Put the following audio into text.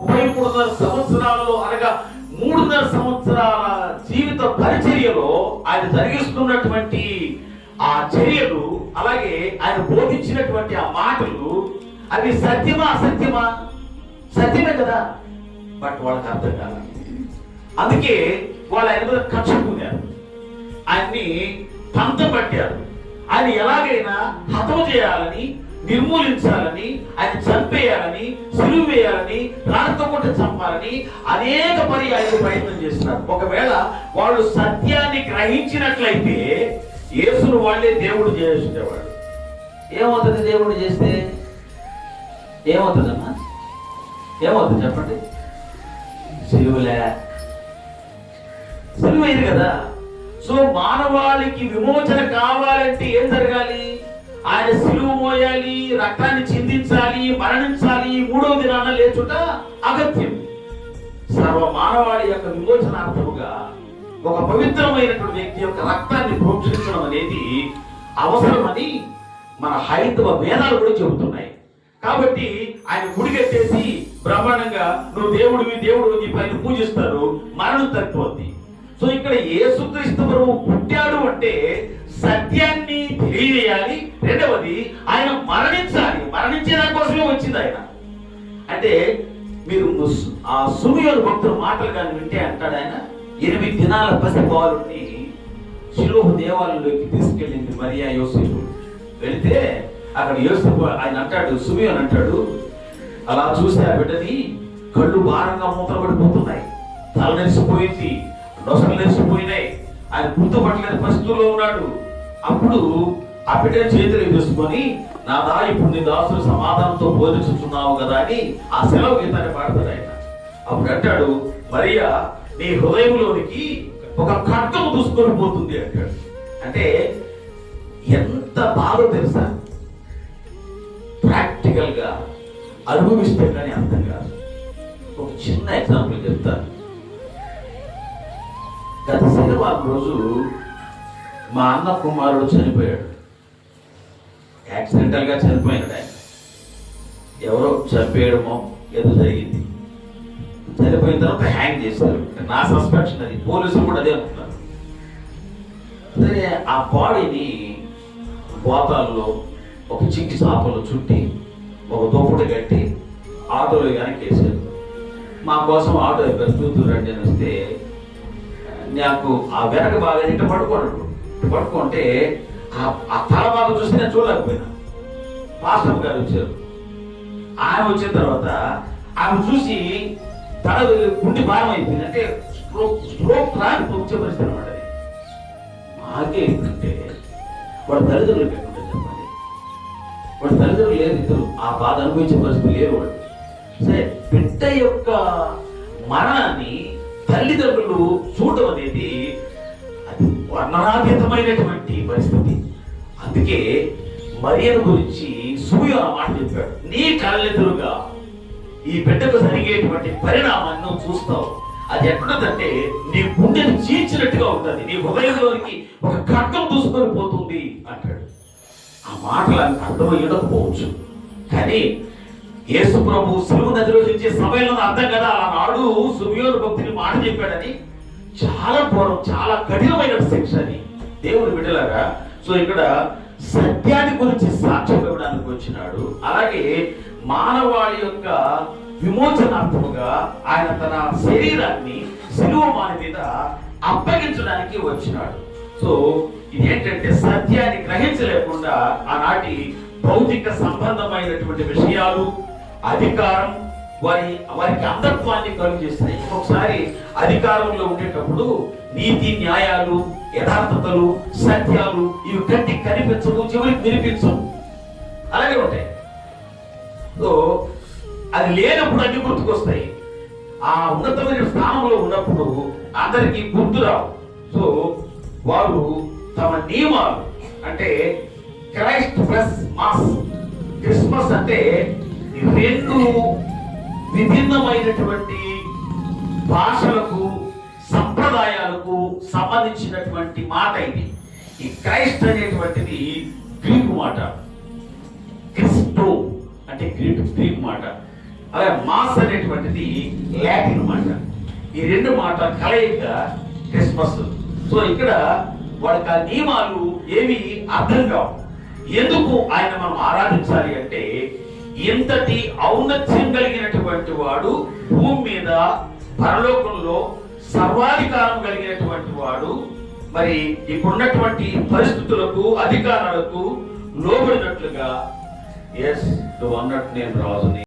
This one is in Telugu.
33.5 సంవత్సరాల్లో అనగా 3.5 సంవత్సరాల జీవిత పరిచర్యలో ఆయన జరిగిస్తున్నటువంటి ఆ చర్యలు, అలాగే ఆయన బోధించినటువంటి ఆ మాటలు, అవి సత్యమా అసత్యమా? సత్యమే కదా, బట్ వాళ్ళకి అర్థం కాదు. అందుకే వాళ్ళు ఆయన మీద కక్షకున్నారు, ఆయన్ని పంతం పట్టారు. ఆయన ఎలాగైనా హతము చేయాలని, నిర్మూలించాలని, ఆయన చంపేయాలని, సిలువ వేయాలని, రాళ్ళతో కొట్టి చంపాలని అనేక పర్యాయాలు ప్రయత్నం చేస్తున్నారు. ఒకవేళ వాళ్ళు సత్యాన్ని గ్రహించినట్లయితే యేసును వాళ్ళే దేవుడు చేసేవాడు. ఏమవుతుంది దేవుడు చేస్తే? ఏమవుతుందమ్మా? ఏమవుతుంది చెప్పండి? సిలువైంది కదా. సో మానవాళికి విమోచన కావాలంటే ఏం జరగాలి? ఆయన సిలువ మోయాలి, రక్తాన్ని చిందించాలి, మరణించాలి, 3వ దినాన లేచుట అగత్యం. సర్వ మానవాళి యొక్క విమోచనార్థముగా ఒక పవిత్రమైనటువంటి వ్యక్తి యొక్క రక్తాన్ని ప్రోక్షించడం అనేది అవసరమని మన హైందవ వేదాలు కూడా చెబుతున్నాయి. కాబట్టి ఆయన గుడిగట్టేసి బ్రహ్మాండంగా నువ్వు దేవుడివి, దేవుడు నీ పైన పూజిస్తారు, మరణం తగ్గిపోద్ది. సో ఇక్కడ యేసుక్రీస్తు ప్రభువు పుట్టాడు అంటే సత్యాన్ని తెలియజేయాలి. రెండవది ఆయన మరణించాలి, మరణించే దాని కోసమే వచ్చింది ఆయన. అంటే మీరు ఆ సుమియోను భక్తుల మాటలు కానీ వింటే అంటాడు ఆయన, 8 దినాల పసిబాలుని శిలోహు దేవాలయంలోకి తీసుకెళ్ళింది మరియా యోసేపు. వెళితే అక్కడ యోసేపు ఆయన అంటాడు, సుమియోను అంటాడు, అలా చూస్తే ఆ బిడ్డని కళ్ళు భారంగా మూతపడిపోతున్నాయి, తల నెరిసిపోయింది, నొసలు నెరిసిపోయినాయి, ఆయన గుర్తుపట్టలేని పరిస్థితుల్లో ఉన్నాడు. అప్పుడు ఆ బిడ్డని చేతులు తీసుకొని, నాదా ఇప్పుడు నీ దాసులు సమాధానంతో బోధించుతున్నావు కదా అని ఆ సెలవు గీతాన్ని పాడతాడు ఆయన. అప్పుడు అంటాడు, మరియా నీ హృదయంలోనికి ఒక ఖడ్గము దూసుకొని పోతుంది అంటాడు. అంటే ఎంత బాధో తెలుసా? ప్రాక్టికల్ గా అనుభవిస్తే కానీ అర్థం కాదు. ఒక చిన్న ఎగ్జాంపుల్ చెప్తాను. గత శనివారం రోజు మా అన్న కుమారుడు చనిపోయాడు. యాక్సిడెంటల్ గా చనిపోయినాడు ఆయన. ఎవరో చంపేయడమో ఏదో జరిగింది. చనిపోయిన తర్వాత హ్యాంగ్ చేస్తారు. నా సస్పెక్షన్ అది, పోలీసులు కూడా అదే అంటున్నారు. సరే ఆ బాడీని గోతాల్లో ఒక చిక్కి చాపలు చుట్టి ఒక దుప్పటి కట్టి ఆటోలో వెనక్కి వేసారు. మా కోసం ఆటో ఎక్కడ చూతురండి అని వస్తే నాకు ఆ వెనక బాగా ఇట్ట పడుకుంటే ఆ తల భాగం చూస్తే నేను చూడలేకపోయినా. పాస్టర్ గారు వచ్చారు. ఆయన వచ్చిన తర్వాత ఆమె చూసి తల గుండె భారం అయిపోయింది. అంటే స్ట్రోక్ రాని వచ్చే పరిస్థితి అనమాట. మాకే ఏంటంటే వాడు తల్లిదండ్రులు పెట్టుకుంటే చెప్పండి, వాడు తల్లిదండ్రులు లేరు, ఇద్దరు ఆ బాధ అనుభవించే పరిస్థితి లేరు వాడు. సరే బిడ్డ యొక్క మరణాన్ని తల్లిదండ్రులు చూడటం అనేది అది వర్ణనాతీతమైనటువంటి పరిస్థితి. అందుకే మరియను గురించి సుమియోను మాట చెప్పాడు, నీ కళ్ళెదురుగా ఈ బిడ్డకు జరిగేటువంటి పరిణామాన్ని నువ్వు చూస్తావు. అది ఎక్కడుందంటే నీ గుండెను చీల్చినట్టుగా ఉంటుంది, నీ హృదయంలోనికి ఒక ఖడ్గం దూసుకొని పోతుంది అంటాడు. ఆ మాటలు అర్థమయ్యకపోవచ్చు, కానీ యేసు ప్రభు సిలువ నిర్వహించే సమయంలో అర్థం కదా. ఆనాడు సుమియోను భక్తుని మాట చెప్పాడని చాలా పూర్వం, చాలా కఠినమైన శిక్ష అని దేవుని బిడ్డలాగా. సో ఇక్కడ సత్యాన్ని గురించి సాక్ష్యం ఇవ్వడానికి వచ్చినాడు. అలాగే మానవాళి యొక్క విమోచనార్థముగా ఆయన తన శరీరాన్ని సిలువ మాని మీద అప్పగించడానికి వచ్చినాడు. సో ఇదేంటంటే సత్యాన్ని గ్రహించలేకుండా ఆనాటి భౌతిక సంబంధమైనటువంటి విషయాలు, అధికారం వారికి అంధత్వాన్ని కలుగు చేస్తున్నాయి. ఒకసారి అధికారంలో ఉండేటప్పుడు నీతి, న్యాయాలు, యథార్థతలు, సత్యాలు ఇవి కంటికి కనిపించవు, చివరికి వినిపించవు, అలాగే ఉంటాయి. సో అది లేనప్పుడు అన్ని గుర్తుకొస్తాయి. ఆ ఉన్నతమైన స్థానంలో ఉన్నప్పుడు అందరికీ గుర్తురావు. సో వారు తమ నియమాలు, అంటే క్రైస్ట్ ప్లస్ మాస్, క్రిస్మస్ అంటే 2 విభిన్నమైనటువంటి భాషలకు, సంప్రదాయాలకు సంబంధించినటువంటి మాట ఇది. ఈ క్రైస్ట్ అనేటువంటిది గ్రీకు మాట, క్రిస్టో అంటే గ్రీకు మాట. అలాగే మాస్ అనేటువంటిది లాటిన్ మాట. ఈ రెండు మాట కలయిక క్రిస్మస్. సో ఇక్కడ వాళ్ళకి ఆ నియమాలు ఏవి అర్థం కావు. ఎందుకు ఆయన మనం ఆరాధించాలి అంటే, ఇంతటి ఔన్నత్యం కలిగినటువంటి వాడు భూమి మీద పరలోకంలో సర్వాధికారం కలిగినటువంటి వాడు మరి ఇప్పుడున్నటువంటి పరిస్థితులకు అధికారాలకు లోబడినట్లుగా, ఎస్ నువ్వు అన్నట్టు నేను రాజుని.